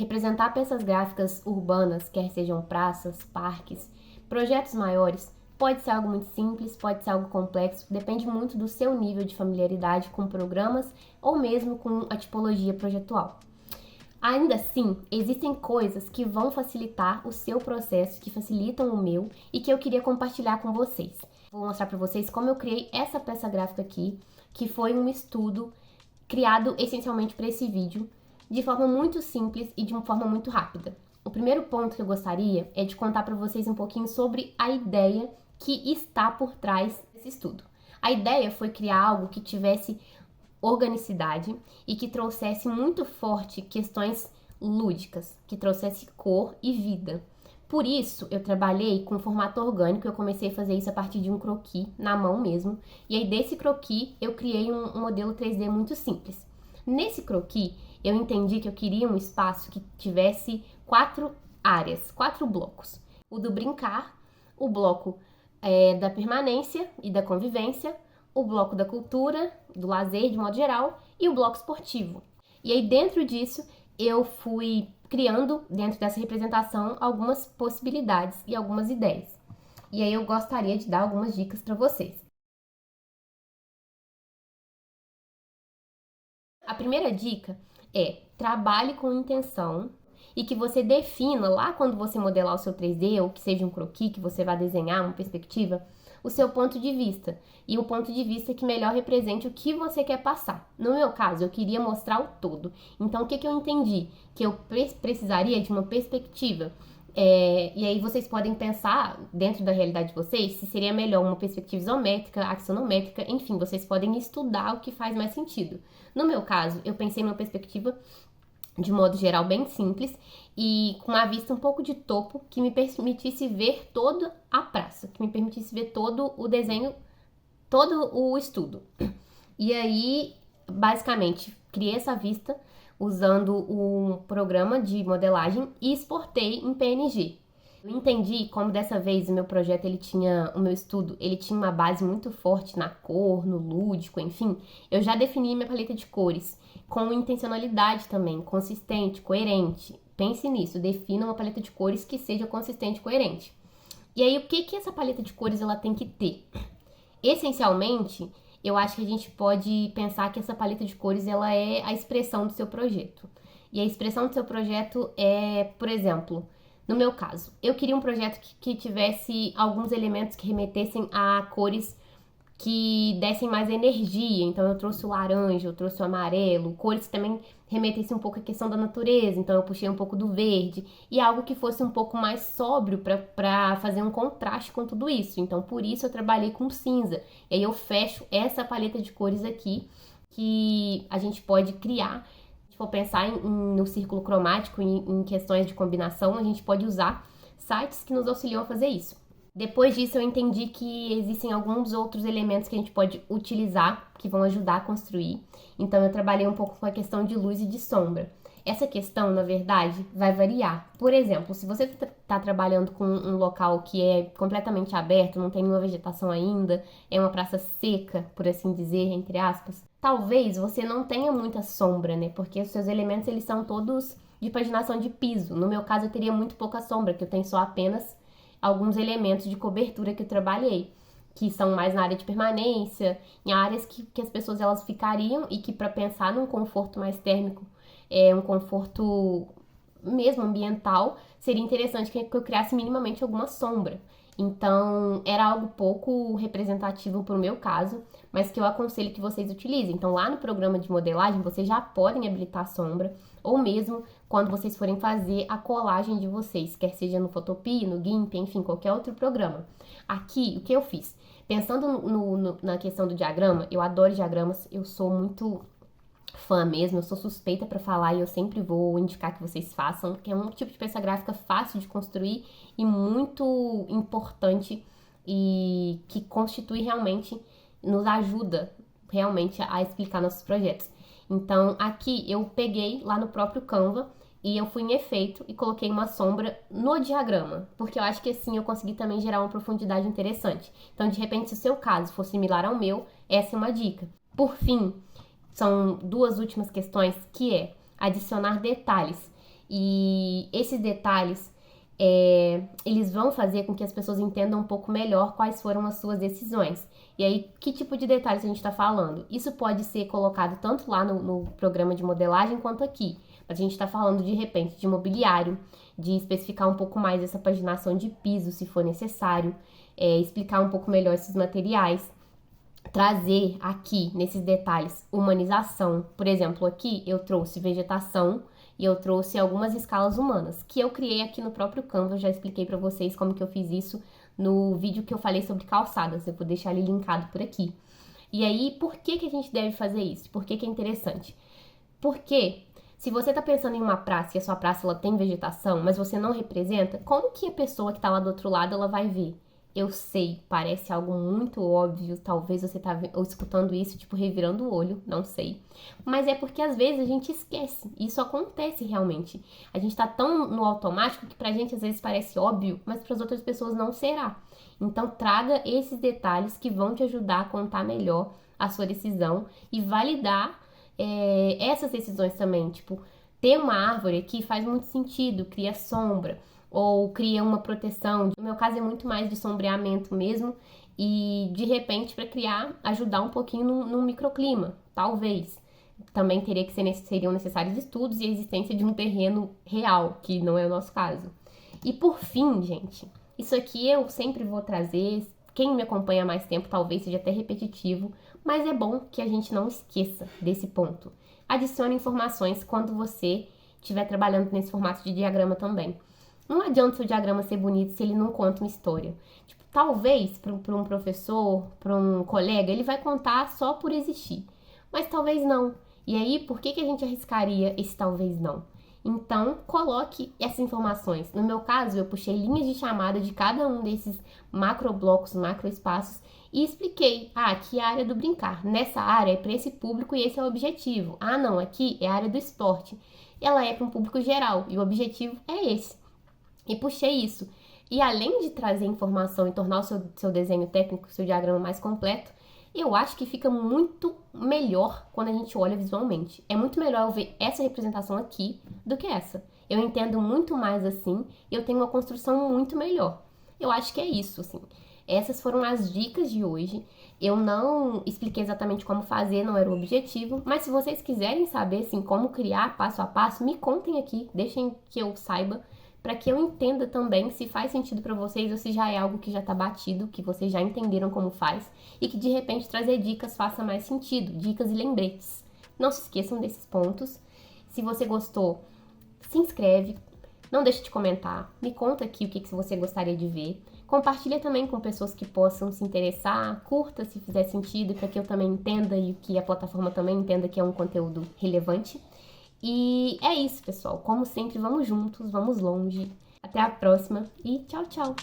Representar peças gráficas urbanas, quer sejam praças, parques, projetos maiores, pode ser algo muito simples, pode ser algo complexo, depende muito do seu nível de familiaridade com programas ou mesmo com a tipologia projetual. Ainda assim, existem coisas que vão facilitar o seu processo, que facilitam o meu e que eu queria compartilhar com vocês. Vou mostrar para vocês como eu criei essa peça gráfica aqui, que foi um estudo criado essencialmente para esse vídeo, de forma muito simples e de uma forma muito rápida. O primeiro ponto que eu gostaria é de contar para vocês um pouquinho sobre a ideia que está por trás desse estudo. A ideia foi criar algo que tivesse organicidade e que trouxesse muito forte questões lúdicas, que trouxesse cor e vida. Por isso, eu trabalhei com formato orgânico, eu comecei a fazer isso a partir de um croquis, na mão mesmo, e aí desse croquis eu criei um modelo 3D muito simples. Nesse croquis, eu entendi que eu queria um espaço que tivesse 4 áreas, 4 blocos. O do brincar, o bloco da permanência e da convivência, o bloco da cultura, do lazer de modo geral, e o bloco esportivo. E aí dentro disso, eu fui criando, dentro dessa representação, algumas possibilidades e algumas ideias. E aí eu gostaria de dar algumas dicas para vocês. A primeira dica é: trabalhe com intenção e que você defina lá quando você modelar o seu 3D, ou que seja um croquis, que você vai desenhar uma perspectiva, o seu ponto de vista e o ponto de vista que melhor represente o que você quer passar. No meu caso, eu queria mostrar o todo. Então, o que eu entendi? Que eu precisaria de uma perspectiva. E aí vocês podem pensar, dentro da realidade de vocês, se seria melhor uma perspectiva isométrica, axonométrica, enfim, vocês podem estudar o que faz mais sentido. No meu caso, eu pensei numa perspectiva de modo geral bem simples e com uma vista um pouco de topo que me permitisse ver toda a praça, que me permitisse ver todo o desenho, todo o estudo. E aí, basicamente, criei essa vista usando um programa de modelagem e exportei em PNG. Eu entendi como dessa vez o meu projeto, o meu estudo, ele tinha uma base muito forte na cor, no lúdico, enfim. Eu já defini minha paleta de cores com intencionalidade também, consistente, coerente. Pense nisso, defina uma paleta de cores que seja consistente e coerente. E aí, o que essa paleta de cores ela tem que ter? Essencialmente, eu acho que a gente pode pensar que essa paleta de cores ela é a expressão do seu projeto. E a expressão do seu projeto é, por exemplo, no meu caso, eu queria um projeto que tivesse alguns elementos que remetessem a cores que dessem mais energia. Então eu trouxe o laranja, eu trouxe o amarelo, cores que também remetessem um pouco à questão da natureza. Então eu puxei um pouco do verde e algo que fosse um pouco mais sóbrio para fazer um contraste com tudo isso. Então por isso eu trabalhei com cinza. E aí eu fecho essa paleta de cores aqui que a gente pode criar. Se for pensar no círculo cromático, em questões de combinação, a gente pode usar sites que nos auxiliam a fazer isso. Depois disso, eu entendi que existem alguns outros elementos que a gente pode utilizar, que vão ajudar a construir. Então, eu trabalhei um pouco com a questão de luz e de sombra. Essa questão, na verdade, vai variar. Por exemplo, se você está trabalhando com um local que é completamente aberto, não tem nenhuma vegetação ainda, é uma praça seca, por assim dizer, entre aspas, talvez você não tenha muita sombra, né? Porque os seus elementos, eles são todos de paginação de piso. No meu caso, eu teria muito pouca sombra, que eu tenho só apenas alguns elementos de cobertura que eu trabalhei, que são mais na área de permanência, em áreas que as pessoas elas ficariam e que para pensar num conforto mais térmico, um conforto mesmo ambiental, seria interessante que eu criasse minimamente alguma sombra. Então, era algo pouco representativo para o meu caso, mas que eu aconselho que vocês utilizem. Então, lá no programa de modelagem, vocês já podem habilitar sombra, ou mesmo quando vocês forem fazer a colagem de vocês, quer seja no Photopea, no GIMP, enfim, qualquer outro programa. Aqui, o que eu fiz? Pensando na questão do diagrama, eu adoro diagramas, eu sou muito fã mesmo, eu sou suspeita para falar e eu sempre vou indicar que vocês façam, porque é um tipo de peça gráfica fácil de construir e muito importante e que constitui realmente, nos ajuda realmente a explicar nossos projetos. Então aqui eu peguei lá no próprio Canva e eu fui em efeito e coloquei uma sombra no diagrama, porque eu acho que assim eu consegui também gerar uma profundidade interessante. Então de repente se o seu caso for similar ao meu, essa é uma dica. Por fim, são duas últimas questões, que é adicionar detalhes. E esses detalhes, eles vão fazer com que as pessoas entendam um pouco melhor quais foram as suas decisões. E aí, que tipo de detalhes a gente está falando? Isso pode ser colocado tanto lá no programa de modelagem quanto aqui. Mas a gente está falando, de repente, de mobiliário, de especificar um pouco mais essa paginação de piso, se for necessário, explicar um pouco melhor esses materiais, trazer aqui, nesses detalhes, humanização. Por exemplo, aqui eu trouxe vegetação e eu trouxe algumas escalas humanas, que eu criei aqui no próprio Canva. Eu já expliquei para vocês como que eu fiz isso no vídeo que eu falei sobre calçadas. Eu vou deixar ele linkado por aqui. E aí, por que que a gente deve fazer isso? Por que que é interessante? Porque se você está pensando em uma praça e a sua praça ela tem vegetação, mas você não representa, como que a pessoa que está lá do outro lado ela vai ver? Eu sei, parece algo muito óbvio, talvez você tá escutando isso, tipo, revirando o olho, não sei. Mas é porque às vezes a gente esquece, isso acontece realmente. A gente tá tão no automático que pra gente às vezes parece óbvio, mas para as outras pessoas não será. Então traga esses detalhes que vão te ajudar a contar melhor a sua decisão e validar essas decisões também. Tipo, ter uma árvore aqui faz muito sentido, cria sombra ou cria uma proteção. No meu caso é muito mais de sombreamento mesmo e de repente para criar, ajudar um pouquinho num microclima, talvez. Também seriam necessários estudos e a existência de um terreno real, que não é o nosso caso. E por fim, gente, isso aqui eu sempre vou trazer. Quem me acompanha há mais tempo talvez seja até repetitivo, mas é bom que a gente não esqueça desse ponto. Adicione informações quando você estiver trabalhando nesse formato de diagrama também. Não adianta o seu diagrama ser bonito se ele não conta uma história. Tipo, talvez para um professor, para um colega, ele vai contar só por existir. Mas talvez não. E aí, por que que a gente arriscaria esse talvez não? Então, coloque essas informações. No meu caso, eu puxei linhas de chamada de cada um desses macroblocos, macroespaços e expliquei. Ah, aqui é a área do brincar. Nessa área é para esse público e esse é o objetivo. Ah, não, aqui é a área do esporte. Ela é para um público geral e o objetivo é esse. E puxei isso. E além de trazer informação e tornar o seu desenho técnico, o seu diagrama mais completo, eu acho que fica muito melhor quando a gente olha visualmente. É muito melhor eu ver essa representação aqui do que essa. Eu entendo muito mais assim e eu tenho uma construção muito melhor. Eu acho que é isso, assim. Essas foram as dicas de hoje. Eu não expliquei exatamente como fazer, não era o objetivo, mas se vocês quiserem saber, assim, como criar passo a passo, me contem aqui, deixem que eu saiba, para que eu entenda também se faz sentido para vocês ou se já é algo que já tá batido, que vocês já entenderam como faz e que de repente trazer dicas faça mais sentido, dicas e lembretes. Não se esqueçam desses pontos. Se você gostou, se inscreve, não deixe de comentar, me conta aqui o que você gostaria de ver. Compartilha também com pessoas que possam se interessar, curta se fizer sentido, para que eu também entenda e que a plataforma também entenda que é um conteúdo relevante. E é isso, pessoal. Como sempre, vamos juntos, vamos longe. Até a próxima e tchau, tchau!